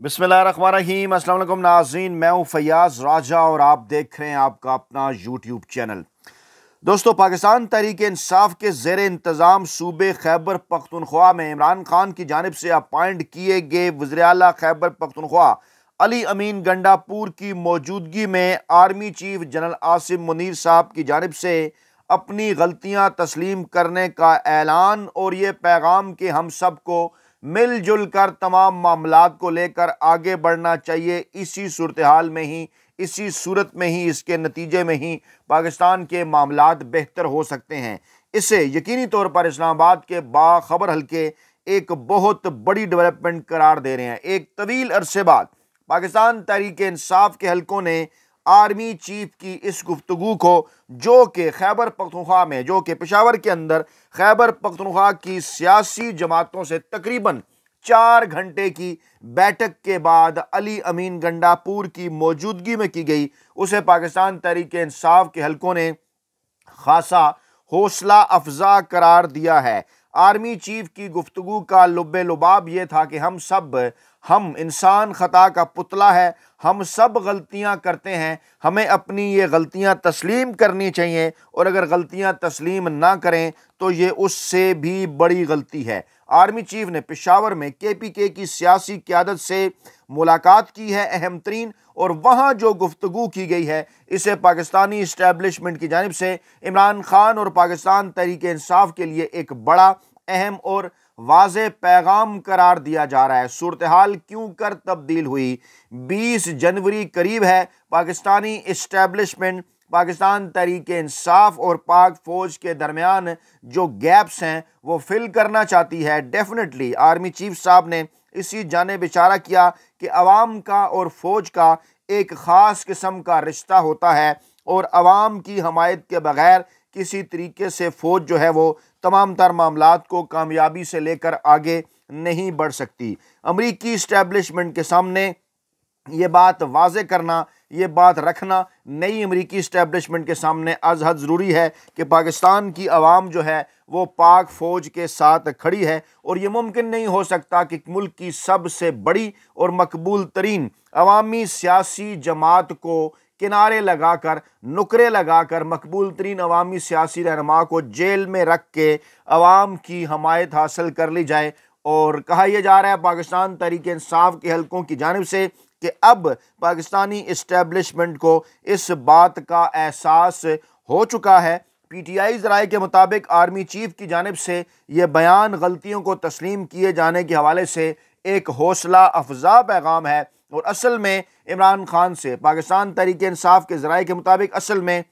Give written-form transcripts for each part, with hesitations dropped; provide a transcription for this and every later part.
बिस्मिल्लाहिर्रहमानिर्रहीम। अस्सलाम वालेकुम नाज़रीन, मैं हूं फैयाज राजा और आप देख रहे हैं आपका अपना यूट्यूब चैनल। दोस्तों, पाकिस्तान तहरीक इंसाफ के ज़ेर इंतज़ाम सूबे खैबर पख्तूनख्वा में इमरान खान की जानिब से अपॉइंट किए गए वज़ीर आला खैबर पख्तूनख्वा अली अमीन गंडापुर की मौजूदगी में army chief general Asim Munir साहब की जानिब से अपनी गलतियां तस्लीम करने का ऐलान और ये पैगाम कि हम सबको मिलजुल कर तमाम मामलात को लेकर आगे बढ़ना चाहिए। इसी सूरत हाल में ही, इसी सूरत में ही, इसके नतीजे में ही पाकिस्तान के मामलात बेहतर हो सकते हैं। इसे यकीनी तौर पर इस्लामाबाद के बाखबर हल्के एक बहुत बड़ी डेवलपमेंट करार दे रहे हैं। एक तवील अरसे बाद पाकिस्तान तहरीक इंसाफ के हल्कों ने आर्मी चीफ की इस गुफ्तगू को, जो कि खैबर पख्तूनख्वा में, जो कि पेशावर के अंदर खैबर पख्तूनख्वा की सियासी जमातों से तकरीबन 4 घंटे की बैठक के बाद अली अमीन गंडापुर की मौजूदगी में की गई, उसे पाकिस्तान तहरीक इंसाफ के हल्कों ने खासा हौसला अफजा करार दिया है। आर्मी चीफ की गुफ्तगू का लुब्बे लुबाब यह था कि हम इंसान खता का पुतला है, हम सब गलतियां करते हैं, हमें अपनी ये गलतियां तस्लीम करनी चाहिए और अगर गलतियां तस्लीम ना करें तो ये उससे भी बड़ी गलती है। आर्मी चीफ ने पेशावर में KPK की सियासी क़यादत से मुलाकात की है अहम तरीन, और वहाँ जो गुफ्तगू की गई है इसे पाकिस्तानी इस्टेब्लिशमेंट की जानिब से इमरान खान और पाकिस्तान तहरीक इंसाफ के लिए एक बड़ा अहम और वाज़े पैगाम करार दिया जा रहा है। सूरत हाल क्यों कर तब्दील हुई? 20 जनवरी करीब है। पाकिस्तानी इस्टेब्लिशमेंट पाकिस्तान तहरीक इंसाफ और पाक फौज के दरमियान जो गैप्स हैं वो फिल करना चाहती है। डेफिनेटली आर्मी चीफ साहब ने इसी जानिब इशारा किया कि अवाम का और फौज का एक ख़ास किस्म का रिश्ता होता है और अवाम की हमायत के बगैर किसी तरीके से फौज जो है वो तमाम तर मामलात को कामयाबी से लेकर आगे नहीं बढ़ सकती। अमरीकी इस्टेब्लिशमेंट के सामने ये बात वाज़े करना, ये बात रखना नई अमरीकी इस्टेब्लिशमेंट के सामने अज हद ज़रूरी है कि पाकिस्तान की आवाम जो है वो पाक फ़ौज के साथ खड़ी है और ये मुमकिन नहीं हो सकता कि मुल्क की सबसे बड़ी और मकबूल तरीन अवामी सियासी जमात को किनारे लगाकर, नुकरे लगाकर, मकबूल तरीन अवामी सियासी रहनुमा को जेल में रख के अवाम की हमायत हासिल कर ली जाए। और कहा यह जा रहा है पाकिस्तान तहरीक इंसाफ के हल्कों की जानिब से कि अब पाकिस्तानी इस्टेब्लिशमेंट को इस बात का एहसास हो चुका है। PTI ज़राए के मुताबिक आर्मी चीफ की जानिब से यह बयान गलतियों को तस्लीम किए जाने के हवाले से एक हौसला अफजा पैगाम है और असल में इमरान खान से, पाकिस्तान तहरीक इंसाफ के ज़राए के मुताबिक असल में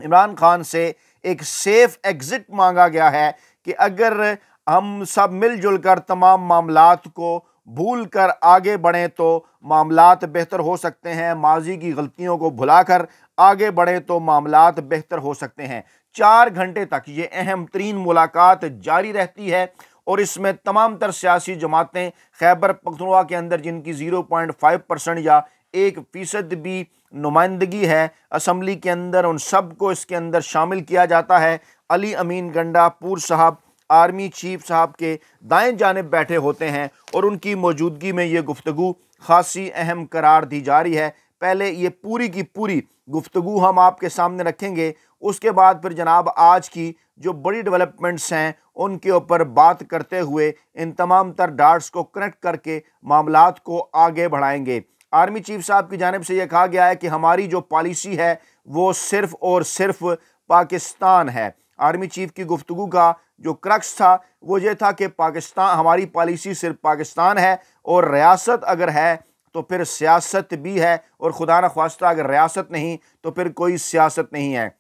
इमरान खान से एक सेफ एग्ज़िट मांगा गया है कि अगर हम सब मिलजुल कर तमाम मामलात को भूल कर आगे बढ़ें तो मामलात बेहतर हो सकते हैं, माजी की गलतियों को भुलाकर आगे बढ़ें तो मामलात बेहतर हो सकते हैं। 4 घंटे तक ये अहम तरीन मुलाकात जारी रहती है और इसमें तमाम तर सियासी जमातें खैबर पख्तूनख्वा के अंदर जिनकी 0.5% या 1% भी नुमाइंदगी है असम्बली के अंदर, उन सब को इसके अंदर शामिल किया जाता है। अली अमीन गंडापुर साहब आर्मी चीफ साहब के दाएं जानिब बैठे होते हैं और उनकी मौजूदगी में ये गुफ्तगू खासी अहम करार दी जा रही है। पहले ये पूरी की पूरी गुफ्तगू हम आपके सामने रखेंगे, उसके बाद फिर जनाब आज की जो बड़ी डेवलपमेंट्स हैं उनके ऊपर बात करते हुए इन तमाम तर डाट्स को कनेक्ट करके मामलात को आगे बढ़ाएंगे। आर्मी चीफ साहब की जानिब से यह कहा गया है कि हमारी जो पॉलिसी है वो सिर्फ और सिर्फ पाकिस्तान है। आर्मी चीफ की गुफ्तगू का जो क्रक्स था वो ये था कि पाकिस्तान, हमारी पॉलिसी सिर्फ पाकिस्तान है और रियासत अगर है तो फिर सियासत भी है और खुदा न ख्वास्ता अगर रियासत नहीं तो फिर कोई सियासत नहीं है।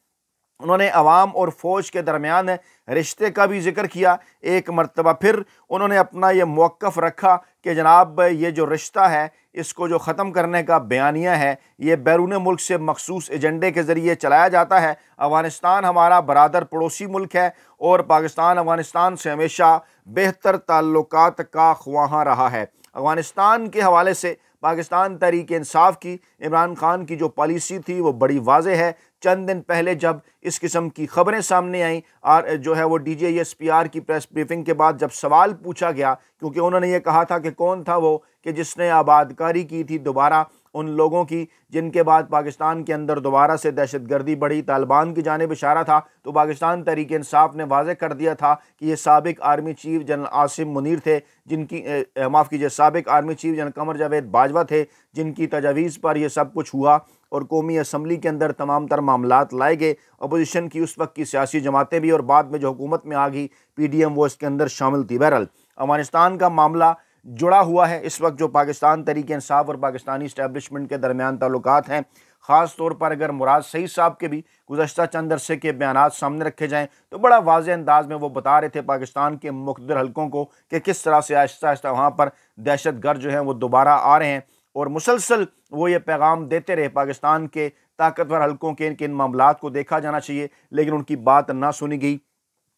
उन्होंने अवाम और फ़ौज के दरमियान रिश्ते का भी जिक्र किया। एक मरतबा फिर उन्होंने अपना ये मौक़िफ़ रखा कि जनाब ये जो रिश्ता है इसको जो ख़त्म करने का बयानिया है ये बैरून मुल्क से मखसूस एजेंडे के ज़रिए चलाया जाता है। अफ़गानिस्तान हमारा बरादर पड़ोसी मुल्क है और पाकिस्तान अफ़गानिस्तान से हमेशा बेहतर ताल्लुकात का ख्वाहां रहा है। अफ़गानिस्तान के हवाले से पाकिस्तान तहरीक इंसाफ की, इमरान खान की जो पॉलिसी थी वो बड़ी वाज़ेह है। चंद दिन पहले जब इस किस्म की खबरें सामने आई और जो है वो DGISPR की प्रेस ब्रीफिंग के बाद जब सवाल पूछा गया, क्योंकि उन्होंने ये कहा था कि कौन था वो कि जिसने आबादकारी की थी दोबारा उन लोगों की जिनके बाद पाकिस्तान के अंदर दोबारा से दहशतगर्दी बढ़ी, तालिबान की जानिब इशारा था, तो पाकिस्तान तहरीक इंसाफ ने वाज़ेह कर दिया था कि ये साबिक army chief general Asim Munir थे, जिनकी माफ़ कीजिए साबिक army chief general Qamar Javed Bajwa थे, जिनकी तजावीज़ पर यह सब कुछ हुआ और कौमी असम्बली के अंदर तमाम तर मामलात लाए गए। अपोजिशन की उस वक्त की सियासी जमातें भी और बाद में जो हुकूमत में आ गई PDM वो इसके अंदर शामिल थी। बहरहाल अफगानिस्तान का मामला जुड़ा हुआ है इस वक्त जो पाकिस्तान तहरीक इंसाफ और पाकिस्तानी इस्टेब्लिशमेंट के दरमियान ताल्लुकात हैं। ख़ास तौर पर अगर मुराद सईद साहब के भी गुज़श्ता चंद अरसे के बयानात सामने रखे जाएँ तो बड़ा वाज़ेह अंदाज में वो बता रहे थे पाकिस्तान के मुख्तलिफ हलकों को कि किस तरह से आहिस्ता आहिस्ता वहाँ पर दहशतगर्द जो हैं वो दोबारा आ रहे हैं और मुसलसल वो ये पैगाम देते रहे पाकिस्तान के ताकतवर हलकों के इन मामलात को देखा जाना चाहिए, लेकिन उनकी बात ना सुनी गई।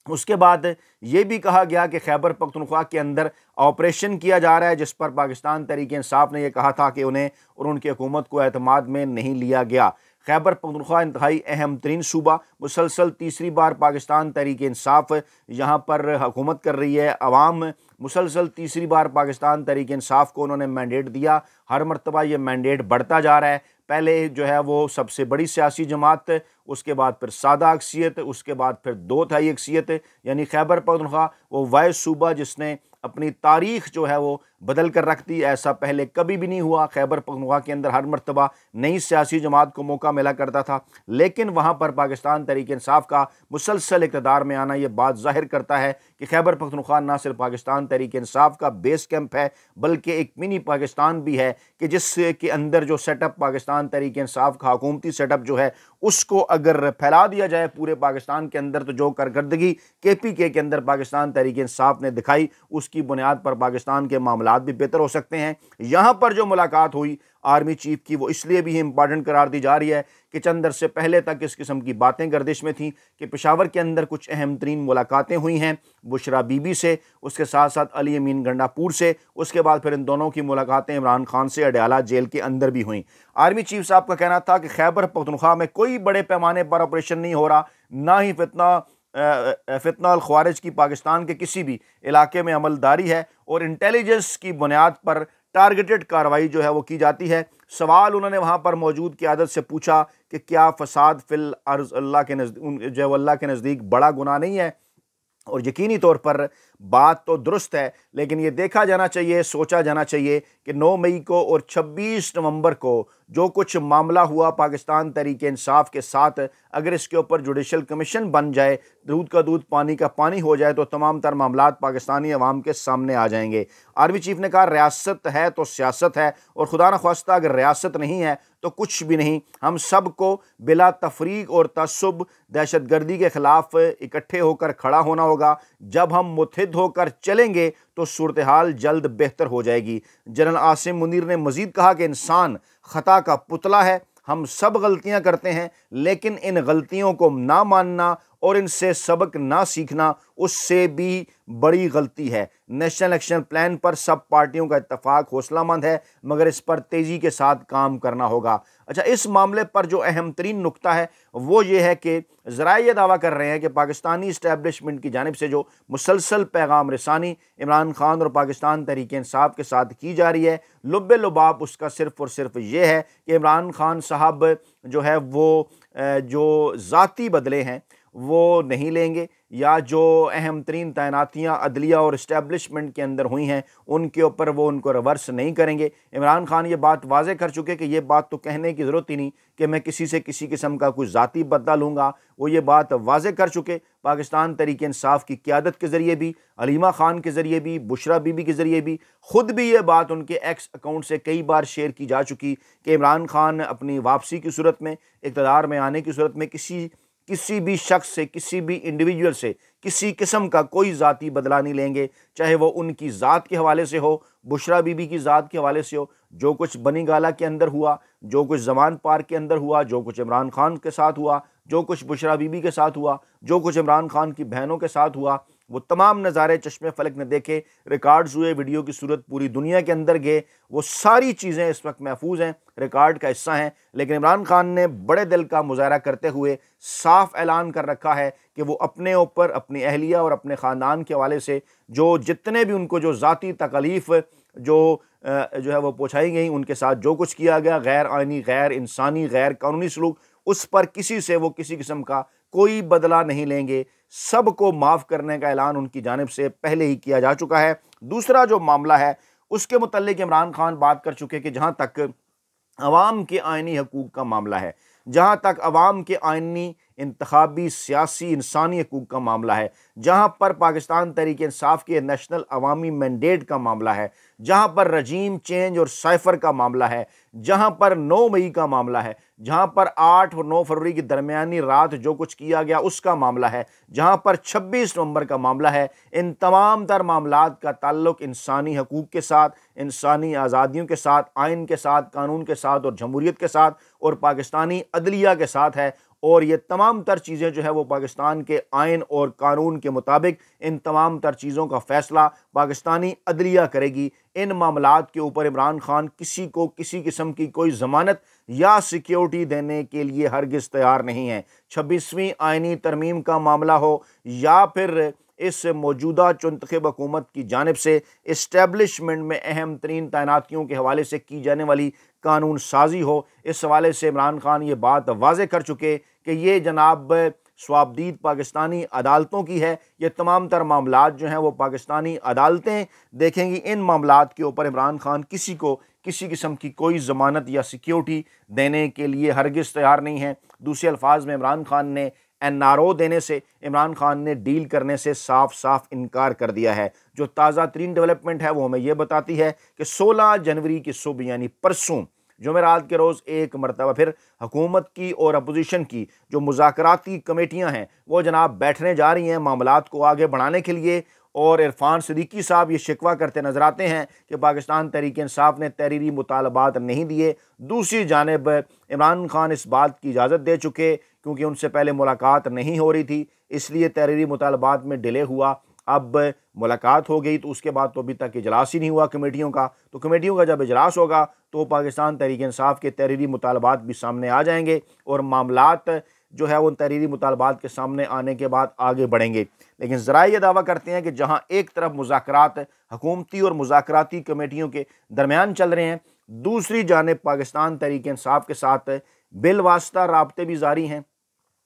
उसके बाद ये भी कहा गया कि खैबर पख्तूनख्वा के अंदर ऑपरेशन किया जा रहा है, जिस पर पाकिस्तान तहरीक इंसाफ ने यह कहा था कि उन्हें और उनकी हुकूमत को एतमाद में नहीं लिया गया। खैबर पख्तूनख्वा इंतहाई अहम तरीन सूबा, मुसलसल तीसरी बार पाकिस्तान तहरीक इंसाफ यहाँ पर हुकूमत कर रही है। अवाम मुसलसल तीसरी बार पाकिस्तान तहरीक इंसाफ को उन्होंने मैंडेट दिया, हर मरतबा ये मैंडेट बढ़ता जा रहा है। पहले जो है वो सबसे बड़ी सियासी जमात, उसके बाद फिर सादा अक्सियत, उसके बाद फिर 2/3 अक्सियत, यानी खैबर पख्तूनख्वा वो वाहिद सूबा जिसने अपनी तारीख जो है वो बदल कर रख दी। ऐसा पहले कभी भी नहीं हुआ। खैबर पख्तूनख्वा के अंदर हर मरतबा नई सियासी जमात को मौका मिला करता था, लेकिन वहाँ पर पाकिस्तान तहरीक इंसाफ का मुसलसल इक़्तिदार में आना ये बात ज़ाहिर करता है कि खैबर पख्तूनख्वा न सिर्फ पाकिस्तान तहरीक इंसाफ का बेस कैंप है बल्कि एक मिनी पाकिस्तान भी है कि जिसके अंदर जो सेटअप पाकिस्तान तहरीक इंसाफ का हुकूमती सेटअप जो है उसको अगर फैला दिया जाए पूरे पाकिस्तान के अंदर, तो जो कारकर्दगी KPK के अंदर पाकिस्तान तहरीक इंसाफ ने दिखाई उसकी बुनियाद पर पाकिस्तान के मामलात भी बेहतर हो सकते हैं। यहाँ पर जो मुलाकात हुई आर्मी चीफ की वो इसलिए भी इंपॉर्टेंट करार दी जा रही है कि चंद अरसे पहले तक इस किस्म की बातें गर्दिश में थी कि पेशावर के अंदर कुछ अहम तरीन मुलाकातें हुई हैं बुशरा बीबी से, उसके साथ साथ अली अमीन गंडापुर से, उसके बाद फिर इन दोनों की मुलाकातें इमरान खान से अडयाला जेल के अंदर भी हुई। आर्मी चीफ साहब का कहना था कि खैबर पख्तूनख्वा में कोई बड़े पैमाने पर ऑपरेशन नहीं हो रहा, ना ही फितना अल ख्वारिज की पाकिस्तान के किसी भी इलाके में अमलदारी है और इंटेलिजेंस की बुनियाद पर टारगेटेड कार्रवाई जो है वो की जाती है। सवाल उन्होंने वहाँ पर मौजूद क़यादत से पूछा कि क्या फसाद फिल अर्ज़ अल्लाह के नज़दीक जो अल्लाह के नज़दीक बड़ा गुनाह नहीं है, और यकीनी तौर पर बात तो दुरुस्त है, लेकिन ये देखा जाना चाहिए, सोचा जाना चाहिए कि 9 मई को और 26 नवंबर को जो कुछ मामला हुआ पाकिस्तान तहरीक इंसाफ के साथ, अगर इसके ऊपर जुडिशल कमीशन बन जाए, दूध का दूध पानी का पानी हो जाए, तो तमाम तर मामलात पाकिस्तानी अवाम के सामने आ जाएंगे। आर्मी चीफ ने कहा रियासत है तो सियासत है, और खुदा न ख्वास्ता अगर रियासत नहीं है तो कुछ भी नहीं। हम सब को बिला तफरीक और तसुब दहशतगर्दी के ख़िलाफ़ इकट्ठे होकर खड़ा होना होगा। जब हम मुत्हिद होकर चलेंगे तो सूरत हाल जल्द बेहतर हो जाएगी। जनरल आसिम मुनीर ने मज़ीद कहा कि इंसान ख़ता का पुतला है, हम सब गलतियां करते हैं, लेकिन इन गलतियों को ना मानना और इनसे सबक ना सीखना उससे भी बड़ी गलती है। नेशनल एक्शन प्लान पर सब पार्टियों का इत्तफाक हौसलामंद है, मगर इस पर तेज़ी के साथ काम करना होगा। अच्छा, इस मामले पर जो अहम तरीन नुक्ता है वो ये है कि ज़राए ये दावा कर रहे हैं कि पाकिस्तानी इस्टेब्लिशमेंट की जानिब से जो मुसलसल पैगाम रसानी इमरान खान और पाकिस्तान तहरीक इंसाफ के साथ की जा रही है, लुब्बे लुबाब उसका सिर्फ़ और सिर्फ ये है कि इमरान खान साहब जो है वो जो ज़ाती बदले हैं वो नहीं लेंगे, या जो अहम तरीन तैनातियाँ अदलिया और इस्टेब्लिशमेंट के अंदर हुई हैं उनके ऊपर वो उनको रिवर्स नहीं करेंगे। इमरान खान ये बात वाज़े कर चुके कि ये बात तो कहने की ज़रूरत ही नहीं कि मैं किसी से किसी किस्म का कोई ज़ाती बदला लूँगा। वो ये बात वाज़े कर चुके पाकिस्तान तहरीक इंसाफ की क़यादत के ज़रिए भी, अलीमा खान के ज़रिए भी, बुशरा बीबी के ज़रिए भी, ख़ुद भी ये बात उनके एक्स अकाउंट से कई बार शेयर की जा चुकी कि इमरान खान अपनी वापसी की सूरत में, इक़्तिदार में आने की सूरत में किसी भी शख्स से, किसी भी इंडिविजुअल से किसी किस्म का कोई ज़ाती बदला नहीं लेंगे, चाहे वो उनकी ज़ात के हवाले से हो, बुशरा बीबी की ज़ात के हवाले से हो। जो कुछ बनी गाला के अंदर हुआ, जो कुछ जमान पार्क के अंदर हुआ, जो कुछ इमरान खान के साथ हुआ, जो कुछ बुशरा बीबी के साथ हुआ, जो कुछ इमरान खान की बहनों के साथ हुआ, वो तमाम नज़ारे चश्मे फलक ने देखे, रिकॉर्ड्स हुए, वीडियो की सूरत पूरी दुनिया के अंदर गए, वो सारी चीज़ें इस वक्त महफूज हैं, रिकॉर्ड का हिस्सा हैं। लेकिन इमरान खान ने बड़े दिल का मुजाहरा करते हुए साफ ऐलान कर रखा है कि वो अपने ऊपर, अपनी अहलिया और अपने ख़ानदान के हवाले से जो जितने भी उनको जो ज़ाती तकलीफ़ जो है वो पहुँचाई गई, उनके साथ जो कुछ किया गया, गैर आइनी, गैर इंसानी, गैर कानूनी सलूक, उस पर किसी से वो किसी किस्म का कोई बदला नहीं लेंगे। सबको माफ़ करने का ऐलान उनकी जानिब से पहले ही किया जा चुका है। दूसरा जो मामला है उसके मुतल्लिक इमरान खान बात कर चुके कि जहाँ तक अवाम के आइनी हकूक़ का मामला है, जहाँ तक अवाम के आइनी, इंतखाबी, सियासी, इंसानी हकूक़ का मामला है, जहाँ पर पाकिस्तान तहरीक इंसाफ के नेशनल अवामी मैंडेट का मामला है, जहाँ पर रजीम चेंज और साइफ़र का मामला है, जहाँ पर 9 मई का मामला है, जहाँ पर 8 और 9 फरवरी की दरमियानी रात जो कुछ किया गया उसका मामला है, जहाँ पर 26 नवंबर का मामला है, इन तमाम तर मामलात का ताल्लुक़ इंसानी हकूक़ के साथ, इंसानी आज़ादियों के साथ, आइन के साथ, कानून के साथ और जमहूरियत के साथ और पाकिस्तानी अदलिया के साथ है। और ये तमाम तर चीज़ें जो है वो पाकिस्तान के आइन और कानून के मुताबिक इन तमाम तर चीज़ों का फ़ैसला पाकिस्तानी अदलिया करेगी। इन मामलात के ऊपर इमरान खान किसी को किसी किस्म की कोई ज़मानत या सिक्योरिटी देने के लिए हरगिज़ तैयार नहीं है। 26वीं आइनी तरमीम का मामला हो या फिर इस मौजूदा चुनतखब हुकूमत की जानिब से इस्टेब्लिशमेंट में अहम तरीन तैनातियों के हवाले से की जाने वाली कानून साजी हो, इस हवाले से इमरान खान ये बात वाज़े कर चुके कि ये जनाब स्वाबदीद पाकिस्तानी अदालतों की है। ये तमाम तर मामलात जो हैं वो पाकिस्तानी अदालतें देखेंगी। इन मामलात के ऊपर इमरान खान किसी को किसी किस्म की कोई ज़मानत या सिक्योरिटी देने के लिए हरगिज़ तैयार नहीं है। दूसरे अल्फाज में इमरान खान ने NRO देने से, इमरान खान ने डील करने से साफ साफ इनकार कर दिया है। जो ताज़ा तरीन डेवलपमेंट है वो हमें ये बताती है कि 16 जनवरी की सुबह यानी परसों जुमेरात के रोज़ एक मरतबा फिर हुकूमत की और अपोजिशन की जो मुज़ाकराती कमेटियाँ हैं वो जनाब बैठने जा रही हैं मामलात को आगे बढ़ाने के लिए। और इरफान सिद्दीकी साहब ये शिकवा करते नजर आते हैं कि पाकिस्तान तहरीक इंसाफ ने तहरीरी मुतालबात नहीं दिए। दूसरी जानिब इमरान खान इस बात की इजाज़त दे चुके क्योंकि उनसे पहले मुलाकात नहीं हो रही थी, इसलिए तहरीरी मुतालबात में डिले हुआ। अब मुलाकात हो गई तो उसके बाद तो अभी तक इजलास ही नहीं हुआ कमेटियों का। तो कमेटियों का जब इजलास होगा तो पाकिस्तान तहरीक इंसाफ के तहरीरी मुतालबात भी सामने आ जाएंगे और मामलात जो है उन तहरीरी मुतालबात के सामने आने के बाद आगे बढ़ेंगे। लेकिन ज़रा ये दावा करते हैं कि जहाँ एक तरफ मुज़ाकरात हुकूमती और मुज़ाकराती कमेटियों के दरमियान चल रहे हैं, दूसरी जानिब पाकिस्तान तहरीक इंसाफ के साथ बिलवास्ता राब्ते भी जारी हैं।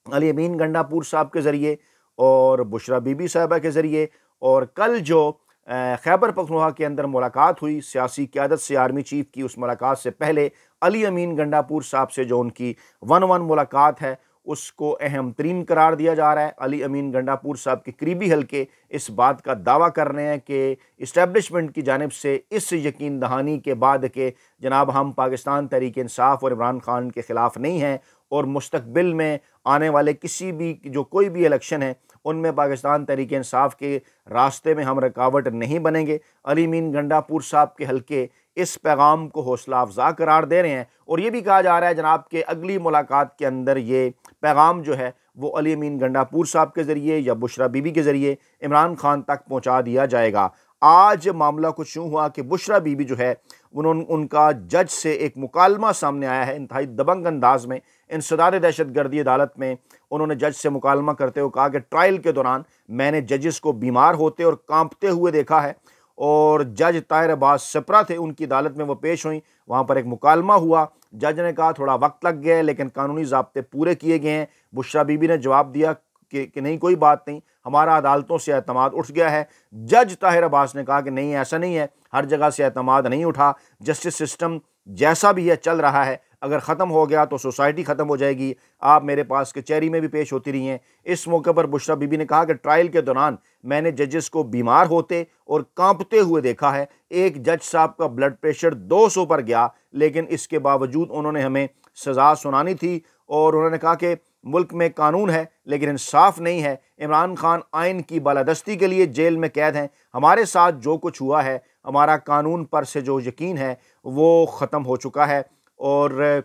अली अमीन गंडापुर साहब के ज़रिए और बुशरा बीबी साहिबा के ज़रिए। और कल जो खैबर पख्तूनख्वा के अंदर मुलाकात हुई सियासी क़यादत से आर्मी चीफ़ की, उस मुलाकात से पहले अली अमीन गंडापुर साहब से जो उनकी 1-1 मुलाकात है उसको अहम तरीन करार दिया जा रहा है। अली अमीन गंडापुर साहब के करीबी हल्के इस बात का दावा कर रहे हैं कि इस्टेब्लिशमेंट की जानिब से इस यकीन दहानी के बाद के जनाब हम पाकिस्तान तहरीक इंसाफ और इमरान खान के ख़िलाफ़ नहीं हैं और मुस्तकबिल में आने वाले किसी भी जो कोई भी इलेक्शन है उनमें पाकिस्तान तहरीक इंसाफ के रास्ते में हम रुकावट नहीं बनेंगे। अली अमीन गंडापुर साहब के हल्के इस पैगाम को हौसला अफजा करार दे रहे हैं और ये भी कहा जा रहा है जनाब के अगली मुलाकात के अंदर ये पैगाम जो है वो अली अमीन गंडापुर साहब के ज़रिए या बुशरा बीबी के ज़रिए इमरान खान तक पहुँचा दिया जाएगा। आज मामला कुछ यूँ हुआ कि बुशरा बीबी जो है उनका जज से एक मुकालमा सामने आया है इंतहाई दबंग अंदाज में। इंसदाद दहशतगर्दी अदालत में उन्होंने जज से मुकालमा करते हुए कहा कि ट्रायल के दौरान मैंने जजेस को बीमार होते और कांपते हुए देखा है और जज ताहिर अब्बास सप्रा थे, उनकी अदालत में वो पेश हुई, वहाँ पर एक मुकालमा हुआ। जज ने कहा थोड़ा वक्त लग गया लेकिन कानूनी ज़ाब्ते पूरे किए गए हैं। बुशरा बीबी ने जवाब दिया कि नहीं कोई बात नहीं, हमारा अदालतों से एतमाद उठ गया है। जज ताहिर अब्बास ने कहा कि नहीं ऐसा नहीं है, हर जगह से एतमाद नहीं उठा, जस्टिस सिस्टम जैसा भी है चल रहा है, अगर ख़त्म हो गया तो सोसाइटी ख़त्म हो जाएगी। आप मेरे पास कचहरी में भी पेश होती रही हैं। इस मौके पर बुशरा बीबी ने कहा कि ट्रायल के दौरान मैंने जजेस को बीमार होते और कांपते हुए देखा है। एक जज साहब का ब्लड प्रेशर 200 पर गया लेकिन इसके बावजूद उन्होंने हमें सज़ा सुनानी थी और उन्होंने कहा कि मुल्क में कानून है लेकिन इंसाफ नहीं है। इमरान खान आइन की बालादस्ती के लिए जेल में कैद हैं। हमारे साथ जो कुछ हुआ है, हमारा कानून पर से जो यकीन है वो ख़त्म हो चुका है। और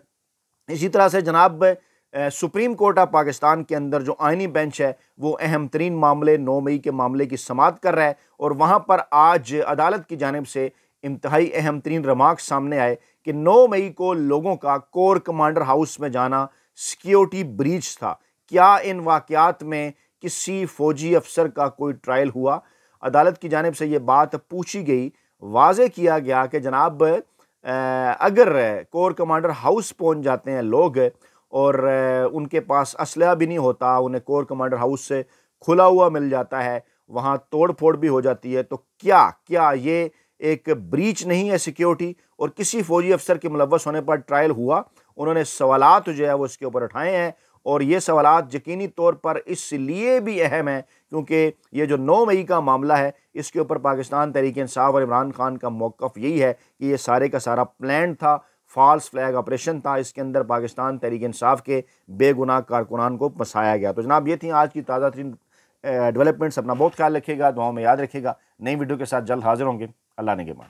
इसी तरह से जनाब सुप्रीम कोर्ट ऑफ पाकिस्तान के अंदर जो आइनी बेंच है वो अहम तरीन मामले 9 मई के मामले की समाअत कर रहा है और वहाँ पर आज अदालत की जानिब से इंतहाई अहम तरीन रिमार्क्स सामने आए कि 9 मई को लोगों का कोर कमांडर हाउस में जाना सिक्योरिटी ब्रीच था। क्या इन वाक़यात में किसी फौजी अफसर का कोई ट्रायल हुआ? अदालत की जानिब से ये बात पूछी गई, वाज़े किया गया कि जनाब अगर कोर कमांडर हाउस पहुंच जाते हैं लोग और उनके पास असलहा भी नहीं होता, उन्हें कोर कमांडर हाउस से खुला हुआ मिल जाता है, वहाँ तोड़ फोड़ भी हो जाती है, तो क्या ये एक ब्रीच नहीं है सिक्योरिटी? और किसी फौजी अफसर के मुलव्वस होने पर ट्रायल हुआ? उन्होंने सवालात जो है वो इसके ऊपर उठाए हैं और ये सवालात यकीनी तौर पर इसलिए भी अहम है क्योंकि ये जो 9 मई का मामला है इसके ऊपर पाकिस्तान तहरीक इंसाफ और इमरान खान का मौक़िफ़ यही है कि ये सारे का सारा प्लान था, फॉल्स फ्लैग ऑपरेशन था, इसके अंदर पाकिस्तान तहरीक इंसाफ के बेगुनाह कारकुनान को फंसाया गया। तो जनाब ये थी आज की ताज़ा तरीन डेवलपमेंट्स। अपना बहुत ख्याल रखिएगा, दुआओं में याद रखिएगा। नई वीडियो के साथ जल्द हाजिर होंगे। अल्लाह ने के मान।